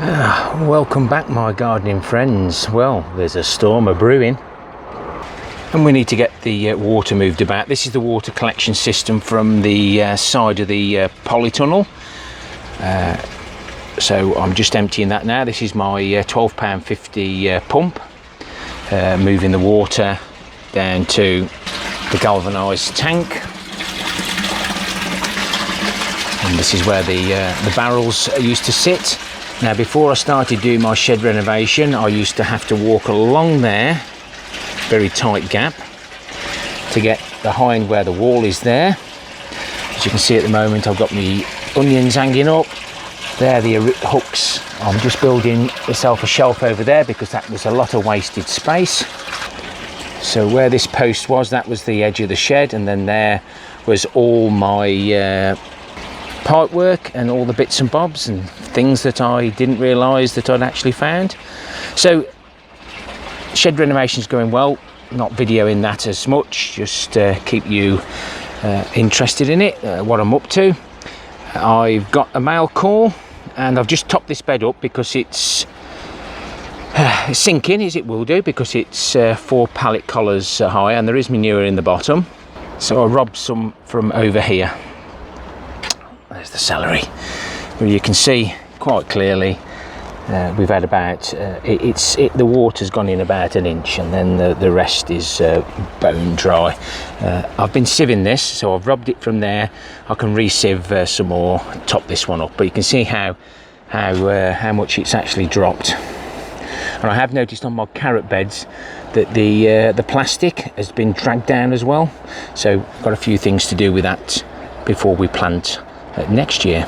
Welcome back, my gardening friends. Well, there's a storm a-brewing and we need to get the water moved about. This is the water collection system from the side of the polytunnel. So I'm just emptying that now. This is my £12.50 pump, moving the water down to the galvanised tank. And this is where the barrels used to sit. Now, before I started doing my shed renovation, I used to have to walk along there, very tight gap, to get behind where the wall is there. As you can see at the moment, I've got my onions hanging up. There, the hooks. I'm just building myself a shelf over there because that was a lot of wasted space. So where this post was, that was the edge of the shed, and then there was all my pipe work and all the bits and bobs and things that I didn't realise that I'd actually found. So shed renovation is going well. Not videoing that as much, just keep you interested in it, what I'm up to. I've got a mail call and I've just topped this bed up because it's sinking, as it will do, because it's 4 pallet collars high and there is manure in the bottom. So I robbed some from over here. There's the celery. Well, you can see quite clearly we've had about the water's gone in about an inch, and then the rest is bone dry. I've been sieving this, so I've robbed it from there. I can re-sieve some more, top this one up, but you can see how much it's actually dropped. And I have noticed on my carrot beds that the plastic has been dragged down as well, so I've got a few things to do with that before we plant next year.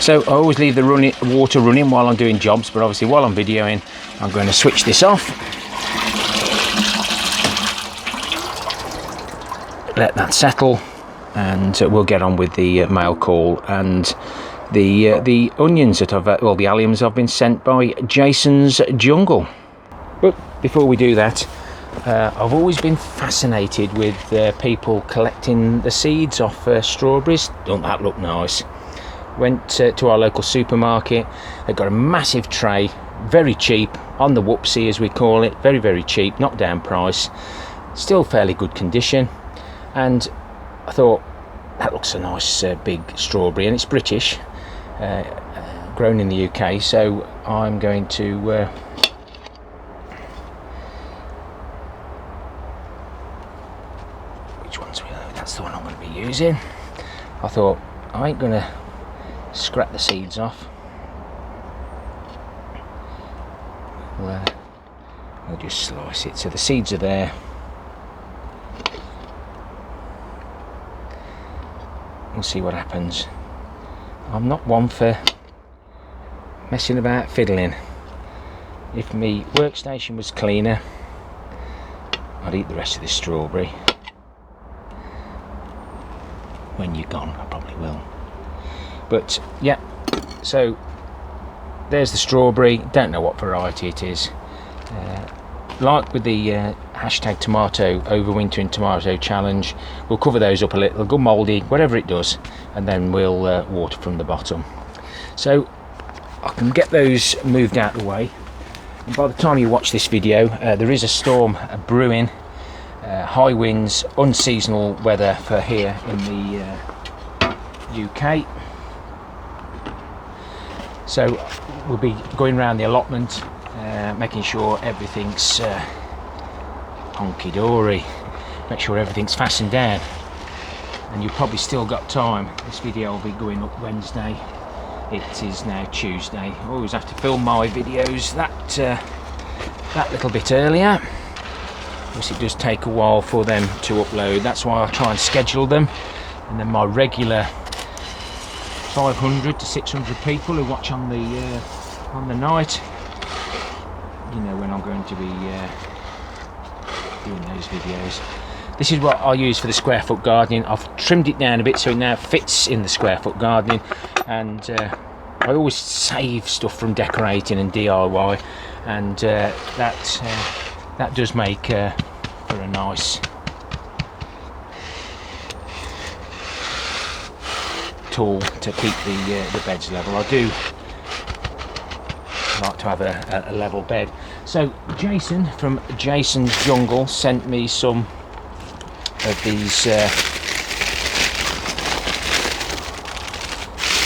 So I always leave the water running while I'm doing jobs, but obviously while I'm videoing I'm going to switch this off, let that settle, and we'll get on with the mail call and the onions that the alliums I've been sent by Jason's Jungle. But before we do that, I've always been fascinated with people collecting the seeds off strawberries. Don't that look nice? Went to our local supermarket. They've got a massive tray, very cheap, on the whoopsie as we call it, very, very cheap, knocked down price, still fairly good condition. And I thought, that looks a nice big strawberry, and it's British, grown in the UK, so I'm going to that's the one I'm going to be using. I thought, I ain't going to scrap the seeds off. We'll just slice it so the seeds are there. We'll see what happens. I'm not one for messing about, fiddling. If my workstation was cleaner, I'd eat the rest of this strawberry. When you're gone, I probably will. But yeah, so there's the strawberry. Don't know what variety it is. Like with the hashtag tomato overwintering tomato challenge, we'll cover those up a little, go mouldy, whatever it does, and then we'll water from the bottom. So I can get those moved out of the way, and by the time you watch this video, there is a storm brewing. High winds, unseasonal weather for here in the UK. So we'll be going around the allotment, making sure everything's honky-dory, make sure everything's fastened down. And you've probably still got time. This video will be going up Wednesday. It is now Tuesday. I always have to film my videos that little bit earlier. It does take a while for them to upload. That's why I try and schedule them. And then my regular 500 to 600 people who watch on the night, you know when I'm going to be doing those videos. This is what I use for the square foot gardening. I've trimmed it down a bit so it now fits in the square foot gardening, and I always save stuff from decorating and DIY, and that does make for a nice tool to keep the beds level. I do like to have a level bed. So Jason from sJungle sent me some of these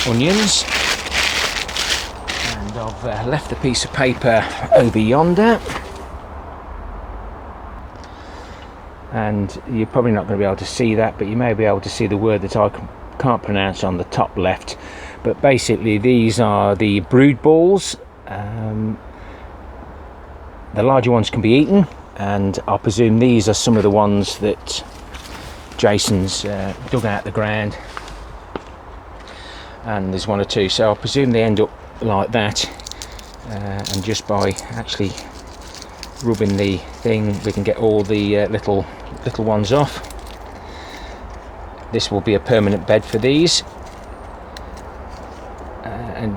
onions, and I've left the piece of paper over yonder, and you're probably not going to be able to see that, but you may be able to see the word that I can't pronounce on the top left. But basically these are the Broodballs. The larger ones can be eaten, and I presume these are some of the ones that Jason's dug out the ground, and there's one or two, so I presume they end up like that, and just by actually rubbing the thing we can get all the little ones off. This will be a permanent bed for these, and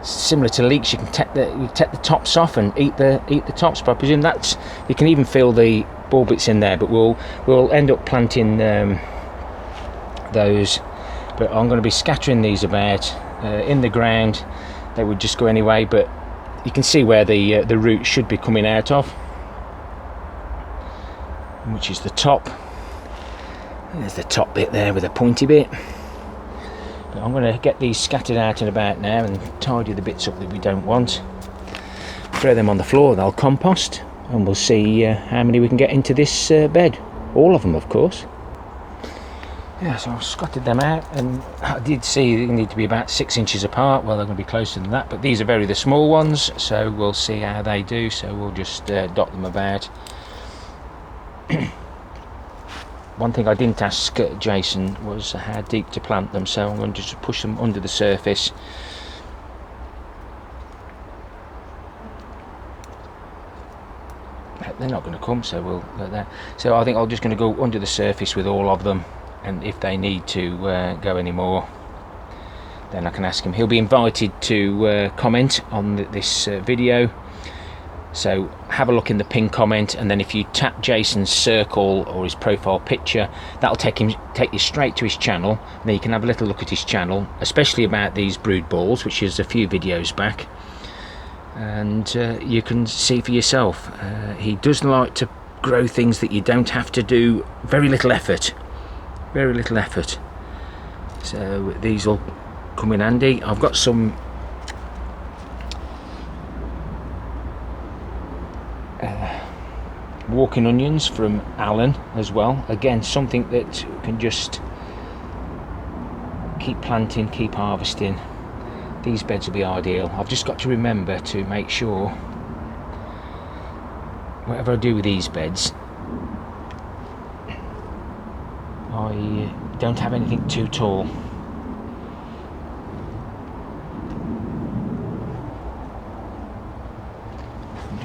similar to leeks, you can take the tops off and eat the tops, but I presume that's, you can even feel the ball bits in there, but we'll end up planting those. But I'm going to be scattering these about in the ground. They would just go anyway, but you can see where the root should be coming out of, which is the top. There's the top bit there with a pointy bit. But I'm going to get these scattered out and about now and tidy the bits up that we don't want. Throw them on the floor, they'll compost, and we'll see how many we can get into this bed. All of them, of course. Yeah, so I've scattered them out, and I did see they need to be about 6 inches apart. Well, they're going to be closer than that, but these are the small ones, so we'll see how they do. So we'll just dot them about. One thing I didn't ask Jason was how deep to plant them, so I'm going to just push them under the surface. They're not going to come, so we'll let that. So I think I'm just going to go under the surface with all of them, and if they need to go any more, then I can ask him. He'll be invited to comment on this video, so have a look in the pinned comment, and then if you tap Jason's circle or his profile picture, that'll take you straight to his channel, and then you can have a little look at his channel, especially about these brood balls, which is a few videos back, and you can see for yourself. He does like to grow things that you don't have to do very little effort. So these will come in handy. I've got some walking onions from Alan as well. Again, something that can just keep planting, keep harvesting. These beds will be ideal. I've just got to remember to make sure whatever I do with these beds, I don't have anything too tall.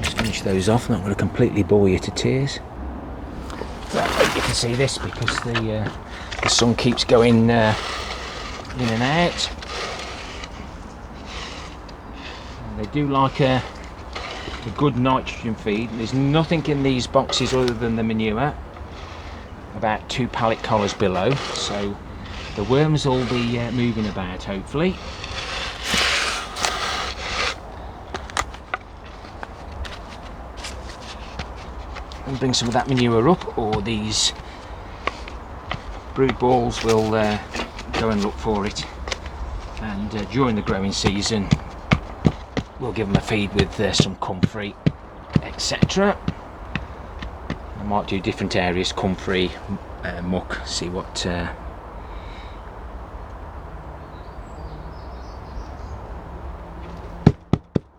Just finish those off. I'm not going to completely bore you to tears. But you can see this because the sun keeps going in and out. They do like a good nitrogen feed. There's nothing in these boxes other than the manure, about 2 pallet collars below, so the worms will be moving about hopefully. And bring some of that manure up, or these brood balls will go and look for it, and during the growing season we'll give them a feed with some comfrey, etc. I might do different areas, comfrey, muck, see what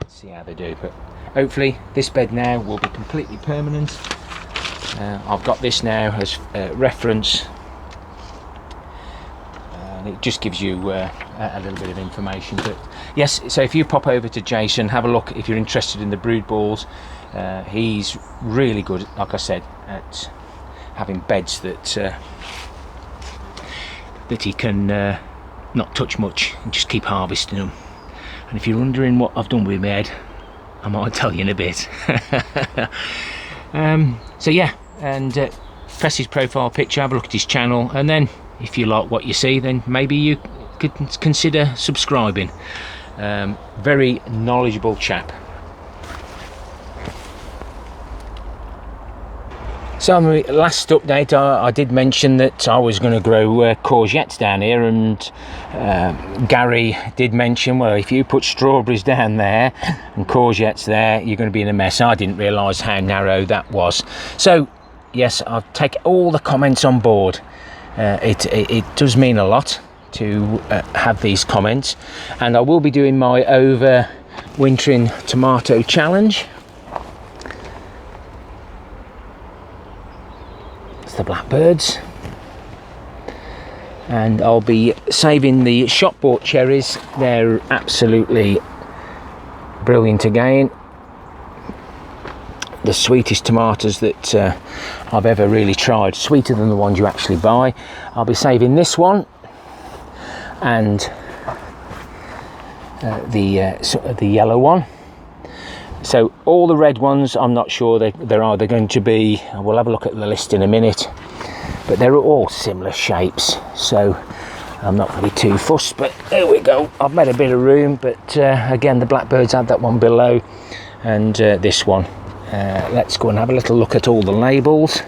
see how they do. But hopefully this bed now will be completely permanent. I've got this now as reference, and it just gives you a little bit of information. But yes, so if you pop over to Jason, have a look if you're interested in the brood balls. He's really good, like I said, at having beds that he can not touch much and just keep harvesting them. And if you're wondering what I've done with my head, I might tell you in a bit. So yeah, and press his profile picture, have a look at his channel, and then if you like what you see, then maybe you could consider subscribing. Very knowledgeable chap. So my last update, I did mention that I was going to grow courgettes down here, and Gary did mention, well, if you put strawberries down there and courgettes there, you're going to be in a mess. I didn't realise how narrow that was. So yes, I've taken all the comments on board. It does mean a lot to have these comments, and I will be doing my overwintering tomato challenge. The blackbirds, and I'll be saving the shop bought cherries. They're absolutely brilliant again, the sweetest tomatoes that I've ever really tried, sweeter than the ones you actually buy. I'll be saving this one and the yellow one. So all the red ones, I'm not sure, they're either going to be, we'll have a look at the list in a minute, but they're all similar shapes, so I'm not really too fussed. But there we go, I've made a bit of room. But again, the blackbirds had that one below, and this one. Let's go and have a little look at all the labels.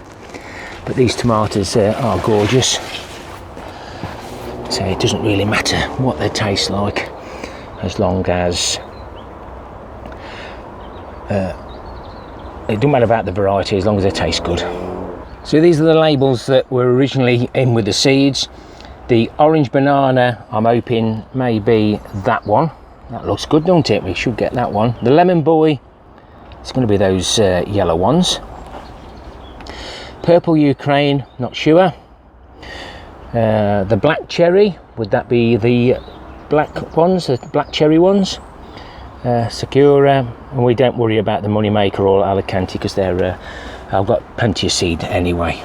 But these tomatoes are gorgeous, so it doesn't really matter what they taste like, as long as it doesn't matter about the variety, as long as they taste good. So these are the labels that were originally in with the seeds. The orange banana, I'm hoping maybe that one. That looks good, don't it? We should get that one. The lemon boy, it's going to be those yellow ones. Purple Ukraine, not sure. The black cherry, would that be the black ones, the black cherry ones? Sakura, and we don't worry about the Moneymaker or Alicante because they're I've got plenty of seed anyway.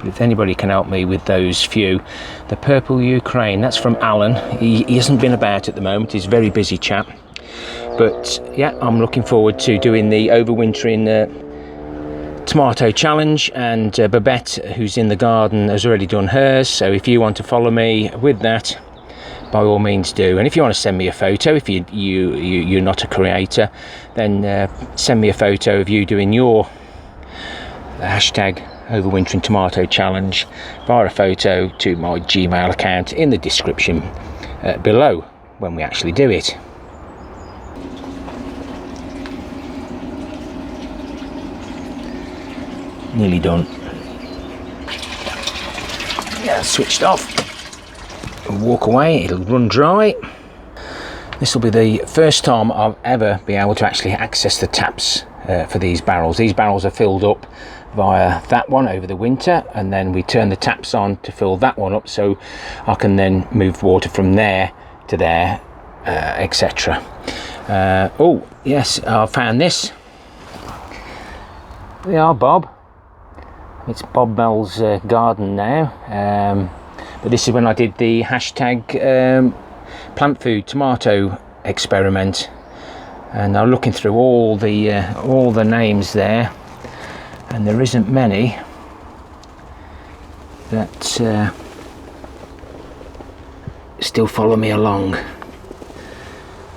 If anybody can help me with those few. The purple Ukraine, that's from Alan. He hasn't been about at the moment, he's a very busy chap, but yeah, I'm looking forward to doing the overwintering tomato challenge. And Babette, who's in the garden, has already done hers, so if you want to follow me with that, by all means do. And if you want to send me a photo, if you're not a creator, then send me a photo of you doing your hashtag overwintering tomato challenge via a photo to my Gmail account in the description below when we actually do it. Nearly done. Yeah, switched off. Walk away, it'll run dry. This will be the first time I'll ever be able to actually access the taps for these barrels. These barrels are filled up via that one over the winter, and then we turn the taps on to fill that one up, so I can then move water from there to there, etc. Oh yes, I found this. We are Bob. It's Bob Mel's garden now. But this is when I did the hashtag plant food tomato experiment, and I'm looking through all the names there, and there isn't many that still follow me along.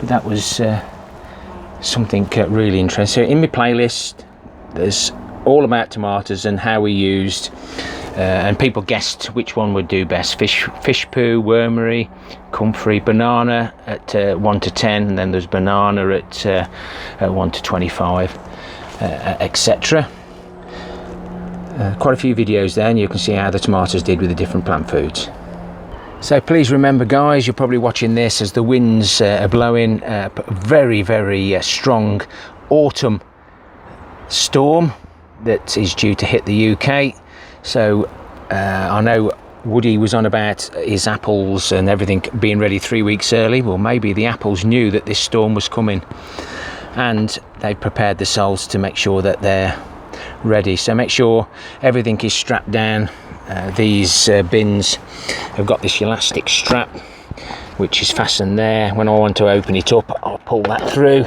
But that was something really interesting. So in my playlist, there's all about tomatoes and how we used. And people guessed which one would do best. Fish poo, wormery, comfrey, banana at 1 to 10, and then there's banana at 1 to 25, etc. Quite a few videos there, and you can see how the tomatoes did with the different plant foods. So please remember, guys, you're probably watching this as the winds are blowing. Very, very strong autumn storm that is due to hit the UK. So I know Woody was on about his apples and everything being ready 3 weeks early. Well, maybe the apples knew that this storm was coming, and they've prepared themselves to make sure that they're ready. So make sure everything is strapped down. These bins have got this elastic strap which is fastened there. When I want to open it up, I'll pull that through,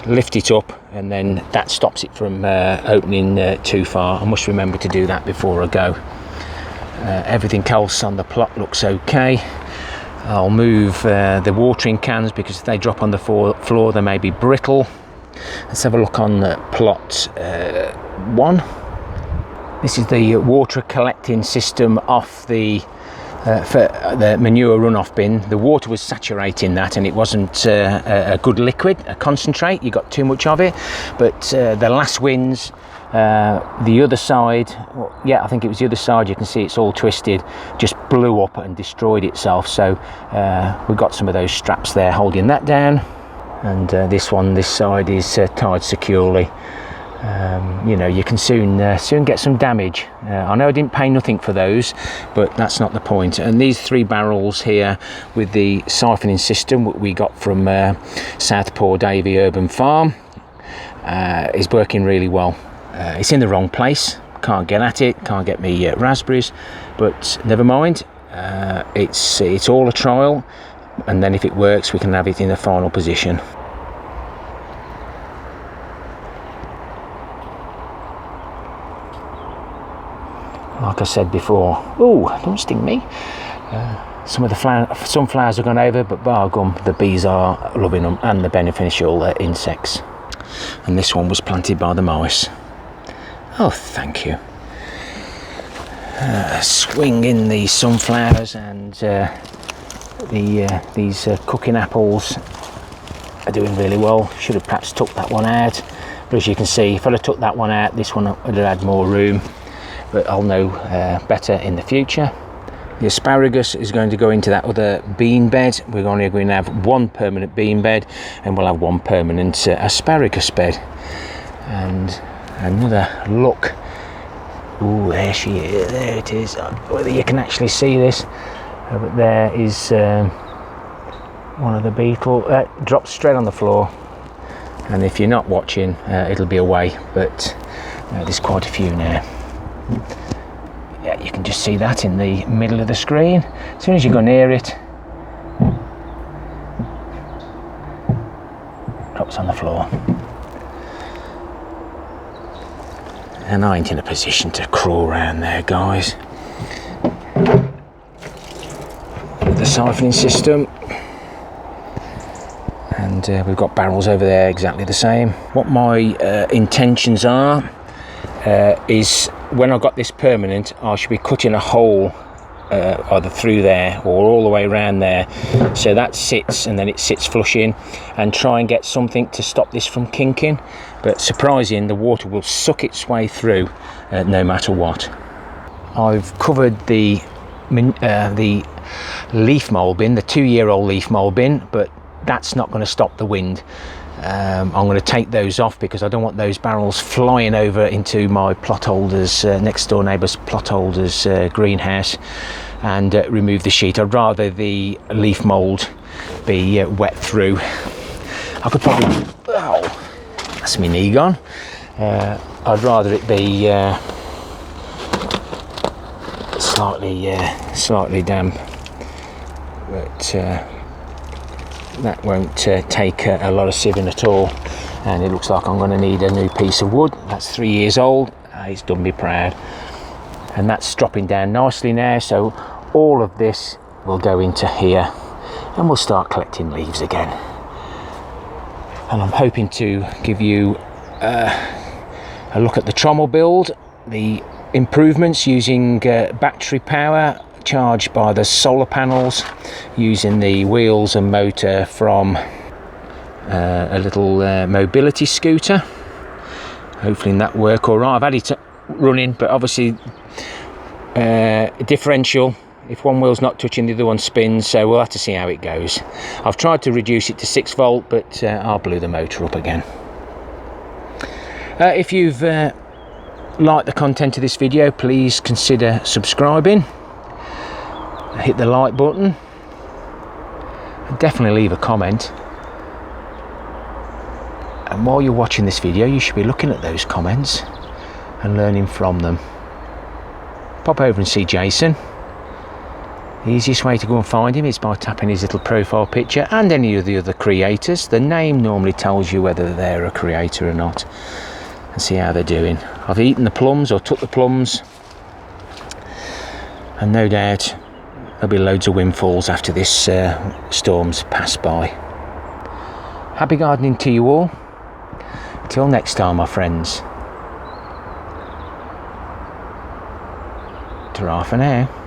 lift it up, and then that stops it from opening too far. I must remember to do that before I go. Everything else on the plot looks okay. I'll move the watering cans because if they drop on the floor they may be brittle. Let's have a look on plot 1. This is the water collecting system off the for the manure runoff bin. The water was saturating that and it wasn't a good liquid, a concentrate. You got too much of it, but the last winds, the other side, yeah, I think it was the other side, you can see it's all twisted, just blew up and destroyed itself. So we've got some of those straps there holding that down, and this side is tied securely. You know, you can soon get some damage. I know I didn't pay nothing for those, but that's not the point. And these 3 barrels here with the siphoning system we got from South Port Davey Urban Farm is working really well. It's in the wrong place, can't get at it, can't get me raspberries, but never mind. It's all a trial, and then if it works we can have it in the final position. Like I said before, oh, don't sting me. Some of the sunflowers have gone over, but bar gum, the bees are loving them, and the beneficial insects. And this one was planted by the mice. Oh, thank you. Swing in the sunflowers, and these cooking apples are doing really well. Should have perhaps took that one out, but as you can see, if I'd have took that one out, this one would have had more room. But I'll know better in the future. The asparagus is going to go into that other bean bed. We're only going to have 1 permanent bean bed, and we'll have 1 permanent asparagus bed. And another look. Oh, there she is. There it is. Whether you can actually see this, but there is one of the beetle. Dropped straight on the floor. And if you're not watching, it'll be away. But there's quite a few now. Yeah, you can just see that in the middle of the screen. As soon as you go near it, drops on the floor. And I ain't in a position to crawl around there, guys. The siphoning system, and we've got barrels over there exactly the same. What my intentions are is, when I got this permanent, I should be cutting a hole either through there or all the way around there, so that sits, and then it sits flush in, and try and get something to stop this from kinking. But surprising, the water will suck its way through no matter what. I've covered the leaf mould bin, the 2-year-old leaf mould bin, but that's not going to stop the wind. I'm going to take those off because I don't want those barrels flying over into my plot holders, next door neighbour's plot holders greenhouse, and remove the sheet. I'd rather the leaf mould be wet through. I could probably, oh, that's my knee gone. I'd rather it be slightly damp, but that won't take a lot of sieving at all. And it looks like I'm going to need a new piece of wood. That's 3 years old. It's done me proud. And that's dropping down nicely now, so all of this will go into here, and we'll start collecting leaves again. And I'm hoping to give you a look at the trommel build, the improvements using battery power charged by the solar panels, using the wheels and motor from a little mobility scooter. Hopefully that work all right. I've had it running, but obviously differential, if one wheel's not touching, the other one spins, so we'll have to see how it goes. I've tried to reduce it to 6 volt, but I'll blew the motor up again. If you've liked the content of this video, please consider subscribing. Hit the like button, and definitely leave a comment. And while you're watching this video, you should be looking at those comments and learning from them. Pop over and see Jason. The easiest way to go and find him is by tapping his little profile picture, and any of the other creators. The name normally tells you whether they're a creator or not, and see how they're doing. I've eaten the plums, or took the plums, and no doubt there'll be loads of windfalls after this storm's passed by. Happy gardening to you all. Till next time, my friends. Ta-ra for now.